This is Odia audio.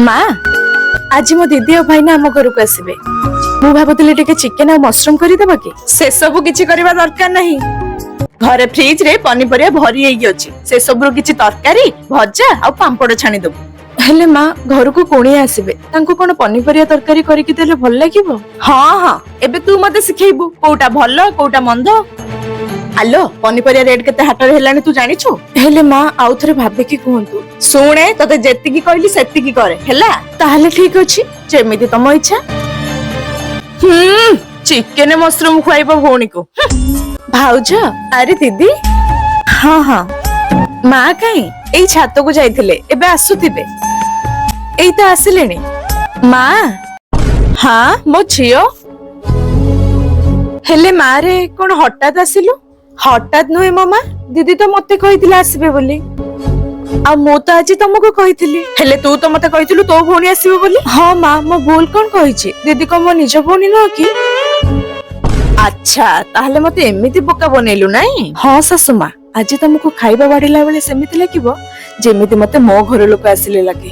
ମା ଆଜି ମୋ ଦିଦି ଆଉ ଭାଇନା ଆମ ଘରକୁ ଆସିବେ। ମୁଁ ଭାବୁଥିଲି ଟିକେ ଚିକେନ ଆଉ ମସରୁମ କରିଦବା କି? ସେସବୁ କିଛି କରିବା ଦରକାର ନାହିଁ। ଘରେ ଫ୍ରିଜ ରେ ପନିପରିବା ଭରି ହେଇକି ଅଛି। ସେ ସବୁରୁ କିଛି ତରକାରୀ, ଭଜା ଆଉ ପାମ୍ପଡ ଛାଣିଦବୁ। ହେଲେ ମା ଘରକୁ କୁଣିଆ ଆସିବେ, ତାଙ୍କୁ କଣ ପନିପରିବା ତରକାରୀ କରିକି ଦେଲେ ଭଲ ଲାଗିବ? ହଁ ହଁ, ଏବେ ତୁ ମତେ ଶିଖେଇବୁ କୋଉଟା ଭଲ କୋଉଟା ମନ୍ଦ। ଆଲୋ, ପନିପରିବା ରେଟ୍ କେତେ ହାଟରେ ହେଲାଣି ତୁ ଜାଣିଛୁ? ହେଲେ ମା ଆଉ ଥରେ ଭାବିକି କୁହନ୍ତୁ। ଶୁଣେ, ତତେ ଯେତିକି କହିଲି ସେତିକି କରେ ହେଲା। ତାହେଲେ ଠିକ ଅଛି, ଯେମିତି ତମ ଇଚ୍ଛା। ଚିକେନ ମସରୁମ ଖୁଆଇବ ଭଉଣୀକୁ। ଭାଉଜ, ଆରେ ଦିଦି। ହଁ ହଁ, ମା କାହିଁ ଏଇ ଛାତକୁ ଯାଇଥିଲେ, ଏବେ ଆସୁଥିବେ। ଏଇ ତ ଆସିଲେଣି। ମା ହଁ ମୋ ଝିଅ। ହେଲେ ମା ରେ କଣ ହଠାତ୍ ଆସିଲୁ? ହଠାତ୍ ନୁହେଁ ମୋ ମା, ଦିଦି ତ ମତେ କହିଥିଲେ ଆସିବେ ବୋଲି। ଆଉ ମୁଁ ତ ଆଜି ତମକୁ କହିଥିଲି। ହେଲେ ତୁ ତ ମତେ କହିଥିଲୁ ତୋ ଭଉଣୀ ଆସିବ ବୋଲି। ହଁ ମା, ମୋ ଭୁଲ କଣ କହିଛି? ଦିଦି କଣ ମୋ ନିଜ ଭଉଣୀ ନୁହଁ କି? ଆଚ୍ଛା, ତାହେଲେ ମତେ ଏମିତି ବୋକା ବନେଇଲୁ ନାଇଁ? ହଁ ଶାଶୁମା, ଆଜି ତମକୁ ଖାଇବା ବାଢିଲା ବେଳେ ସେମିତି ଲାଗିବ ଯେମିତି ମତେ ମୋ ଘର ଲୋକ ଆସିଲେ ଲାଗେ।